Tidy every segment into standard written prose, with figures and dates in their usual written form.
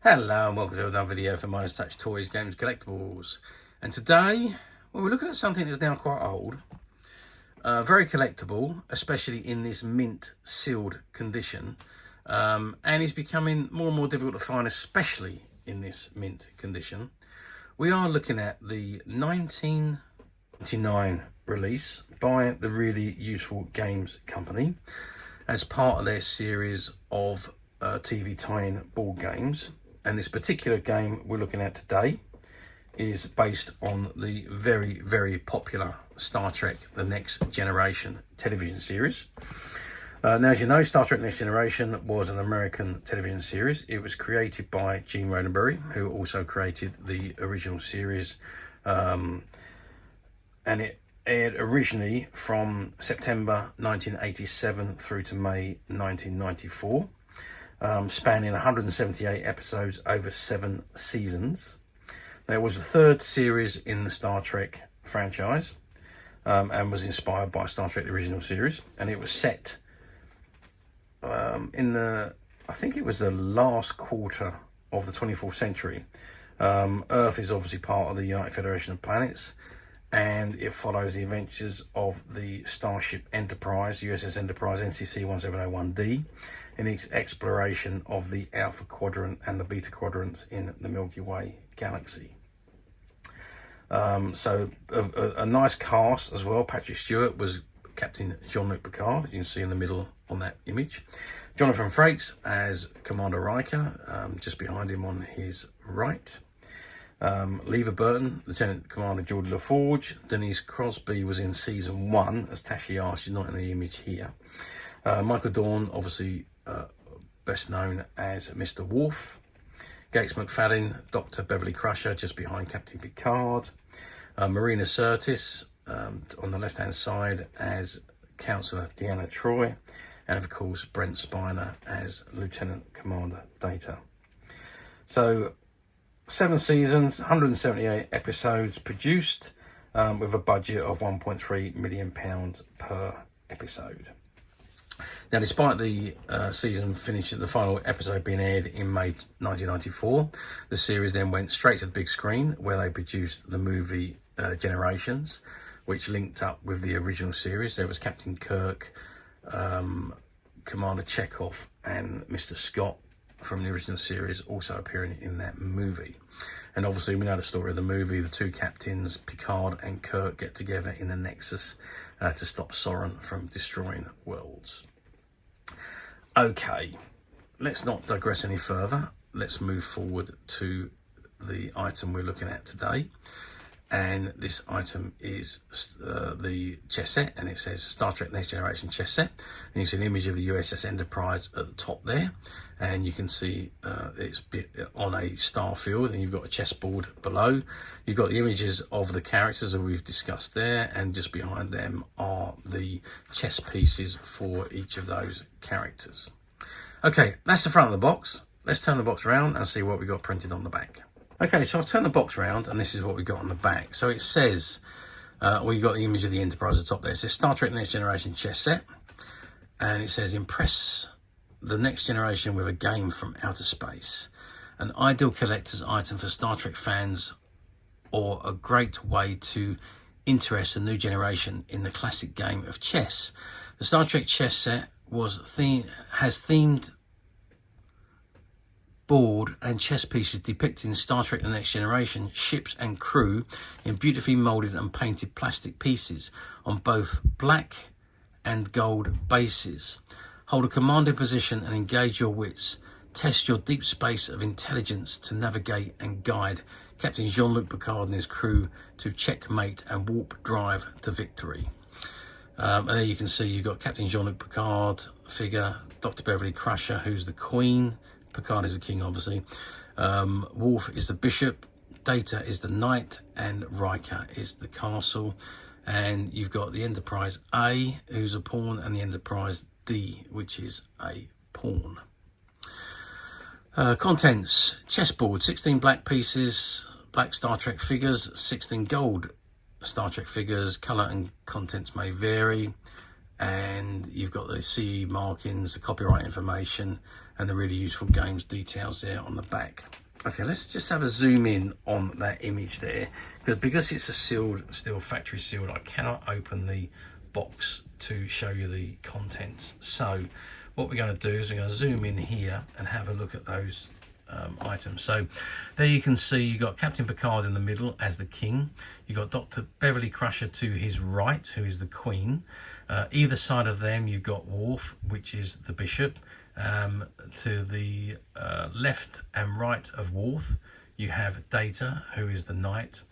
Hello and welcome to another video for Minus Touch Toys, Games, Collectibles. And today, well, we're looking at something that's now quite old. Very collectible, especially in this mint sealed condition. And is becoming more and more difficult to find, especially in this mint condition. We are looking at the 1999 release by the Really Useful Games Company as part of their series of TV tie-in board games. And this particular game we're looking at today is based on the very, very popular Star Trek The Next Generation television series. Now, as you know, Star Trek Next Generation was an American television series. It was created by Gene Roddenberry, who also created the original series. And it aired originally from September 1987 through to May 1994. Spanning 178 episodes over 7 seasons. There was a third series in the Star Trek franchise and was inspired by Star Trek the original series, and it was set in the, I think it was the last quarter of the 24th century. Earth is obviously part of the United Federation of Planets, and it follows the adventures of the Starship Enterprise, USS Enterprise NCC-1701D, in its exploration of the Alpha Quadrant and the Beta Quadrants in the Milky Way galaxy. So a nice cast as well. Patrick Stewart was Captain Jean-Luc Picard, as you can see in the middle on that image. Jonathan Frakes as Commander Riker, just behind him on his right. Lever Burton, Lieutenant Commander Geordi LaForge. Denise Crosby was in season 1 as Tashi Yar. She's not in the image here. Michael Dorn, obviously best known as Mr. Worf. Gates McFadden, Dr. Beverly Crusher, just behind Captain Picard. Marina Sirtis on the left-hand side as Councillor Deanna Troi. And of course, Brent Spiner as Lieutenant Commander Data. So, 7 seasons, 178 episodes produced with a budget of £1.3 million per episode. Now, despite the season finishing, the final episode being aired in May 1994, the series then went straight to the big screen where they produced the movie Generations, which linked up with the original series. There was Captain Kirk, Commander Chekhov, and Mr. Scott from the original series also appearing in that movie. And obviously we know the story of the movie. The two captains, Picard and Kirk, get together in the Nexus to stop Soren from destroying worlds. Okay, let's not digress any further. Let's move forward to the item we're looking at today. And this item is the chess set, and it says Star Trek Next Generation chess set. And you see an image of the USS Enterprise at the top there, and you can see it's on a star field, and you've got a chessboard below. You've got the images of the characters that we've discussed there, and just behind them are the chess pieces for each of those characters. Okay, that's the front of the box. Let's turn the box around and see what we got printed on the back. Okay, so I've turned the box around and this is what we got on the back. So it says, we got the image of the Enterprise at the top there. It says Star Trek Next Generation chess set. And it says, impress the next generation with a game from outer space. An ideal collector's item for Star Trek fans, or a great way to interest a new generation in the classic game of chess. The Star Trek chess set has themed board and chess pieces depicting Star Trek The Next Generation ships and crew in beautifully moulded and painted plastic pieces on both black and gold bases. Hold a commanding position and engage your wits. Test your deep space of intelligence to navigate and guide Captain Jean-Luc Picard and his crew to checkmate and warp drive to victory. And there you can see you've got Captain Jean-Luc Picard figure, Dr. Beverly Crusher, who's the Queen. Picard is the king, obviously. Worf is the bishop. Data is the knight. And Riker is the castle. And you've got the Enterprise A, who's a pawn, and the Enterprise D, which is a pawn. Contents: chessboard, 16 black pieces, black Star Trek figures, 16 gold Star Trek figures. Colour and contents may vary. and you've got the CE markings, the copyright information, and the really useful games details there on the back. Okay, let's just have a zoom in on that image there, because it's a still factory sealed, I cannot open the box to show you the contents. So what we're going to do is we're going to zoom in here and have a look at those items. So there you can see you've got Captain Picard in the middle as the king. You've got Dr. Beverly Crusher to his right, who is the queen. Either side of them you've got Worf, which is the bishop. To the left and right of Worf you have Data, who is the knight,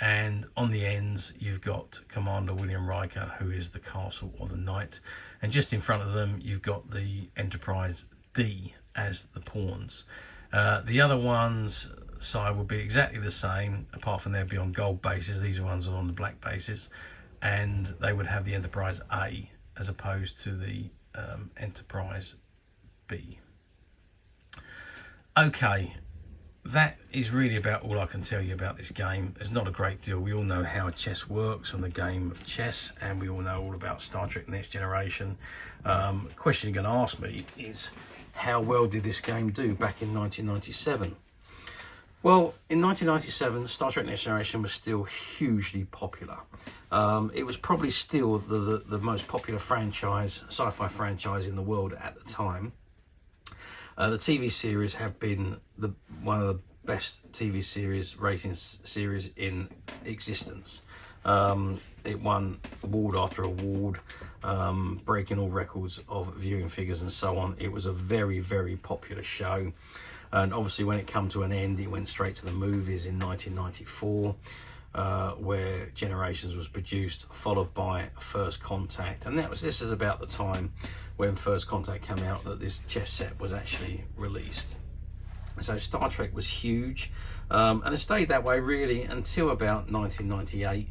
and on the ends you've got Commander William Riker, who is the castle or the knight, and just in front of them you've got the Enterprise D as the pawns. The other ones side will be exactly the same, apart from they'll be on gold bases. These ones are on the black bases, and they would have the Enterprise A as opposed to the Enterprise B. Okay, that is really about all I can tell you about this game. There's not a great deal. We all know how chess works on the game of chess, and we all know all about Star Trek Next Generation. Question you're going to ask me is, how well did this game do back in 1997? Well, in 1997, Star Trek Next Generation was still hugely popular. It was probably still the most popular franchise, sci-fi franchise in the world at the time. The TV series have been one of the best TV series, ratings series in existence. It won award after award, breaking all records of viewing figures and so on. It was a very, very popular show. And obviously when it came to an end, it went straight to the movies in 1994, where Generations was produced, followed by First Contact. And this is about the time when First Contact came out that this chess set was actually released. So Star Trek was huge, and it stayed that way really until about 1998,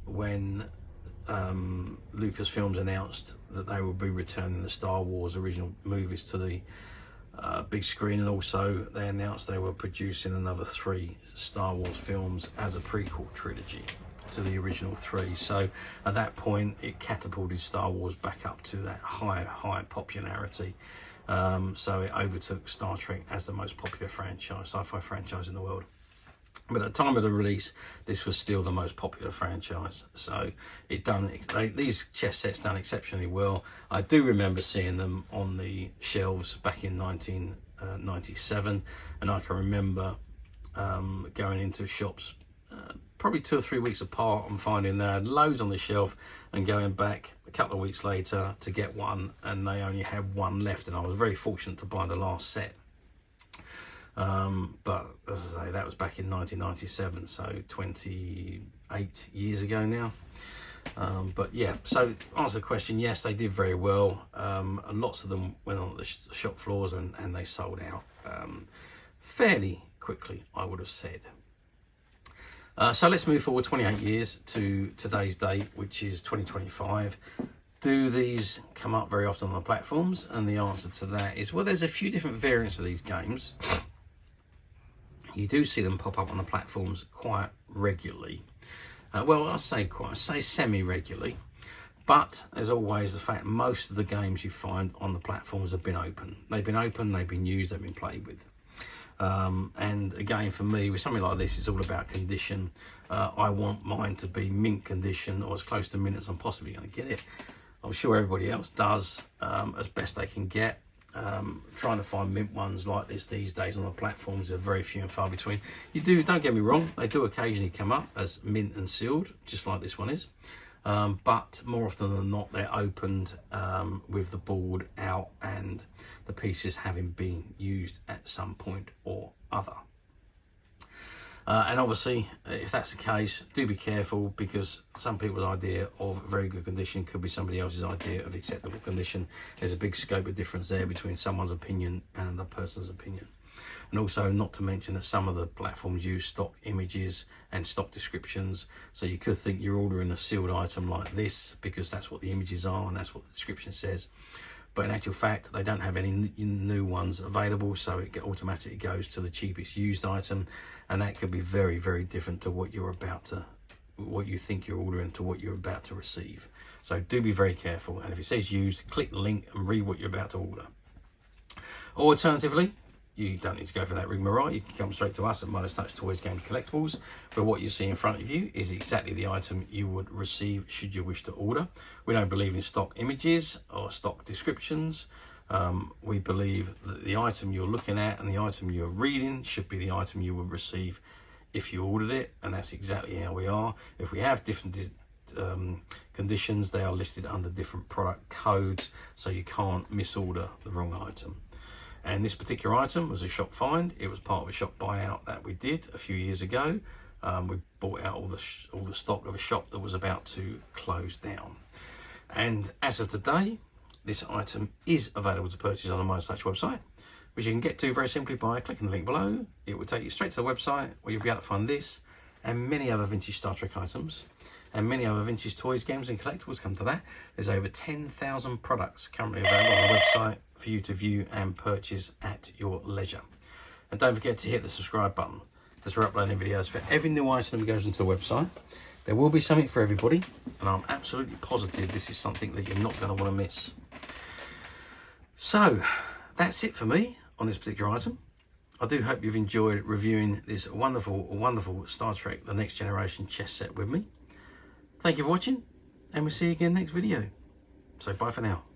when Lucasfilms announced that they would be returning the Star Wars original movies to the big screen, and also they announced they were producing another 3 Star Wars films as a prequel trilogy to the original 3. So at that point it catapulted Star Wars back up to that high popularity. So it overtook Star Trek as the most popular franchise, sci-fi franchise in the world. But at the time of the release, this was still the most popular franchise. So these chess sets done exceptionally well. I do remember seeing them on the shelves back in 1997, and I can remember going into shops probably 2 or 3 weeks apart and finding they had loads on the shelf, and going back a couple of weeks later to get one, and they only had one left, and I was very fortunate to buy the last set. But as I say, that was back in 1997, so 28 years ago now. But yeah, so to answer the question, yes, they did very well. Lots of them went on the shop floors and they sold out fairly quickly, I would have said. So let's move forward 28 years to today's date, which is 2025. Do these come up very often on the platforms? And the answer to that is, well, there's a few different variants of these games. You do see them pop up on the platforms quite regularly. Well, I say semi-regularly, but as always, the fact most of the games you find on the platforms have been open. They've been open, they've been used, they've been played with. And again, for me, with something like this, it's all about condition. I want mine to be mint condition, or as close to mint as I'm possibly going to get it. I'm sure everybody else does, as best they can get. Trying to find mint ones like this these days on the platforms are very few and far between. Don't get me wrong, they do occasionally come up as mint and sealed, just like this one is. But more often than not, they're opened with the board out and the pieces having been used at some point or other. And obviously, if that's the case, do be careful, because some people's idea of very good condition could be somebody else's idea of acceptable condition. There's a big scope of difference there between someone's opinion and the person's opinion. And also, not to mention that some of the platforms use stock images and stock descriptions, so you could think you're ordering a sealed item like this because that's what the images are and that's what the description says. But in actual fact, they don't have any new ones available, so it automatically goes to the cheapest used item, and that could be very, very different to what you're about to what you think you're ordering to what you're about to receive. So do be very careful, and if it says used, click the link and read what you're about to order. Or alternatively, you don't need to go for that rigmarole. You can come straight to us at Midas Touch Toys, Games, Collectibles, where what you see in front of you is exactly the item you would receive should you wish to order. We don't believe in stock images or stock descriptions. We believe that the item you're looking at and the item you're reading should be the item you would receive if you ordered it, and that's exactly how we are. If we have different conditions, they are listed under different product codes, so you can't misorder the wrong item. And this particular item was a shop find. It was part of a shop buyout that we did a few years ago. We bought out all the stock of a shop that was about to close down. And as of today, this item is available to purchase on the Midas Touch website, which you can get to very simply by clicking the link below. It will take you straight to the website where you'll be able to find this and many other vintage Star Trek items and many other vintage toys, games and collectibles. Come to that. There's over 10,000 products currently available on the website for you to view and purchase at your leisure. And don't forget to hit the subscribe button, as we're uploading videos for every new item that goes into the website. There will be something for everybody, and I'm absolutely positive this is something that you're not going to want to miss. So that's it for me on this particular item. I do hope you've enjoyed reviewing this wonderful, wonderful Star Trek The Next Generation chess set with me. Thank you for watching, and we'll see you again next video. So bye for now.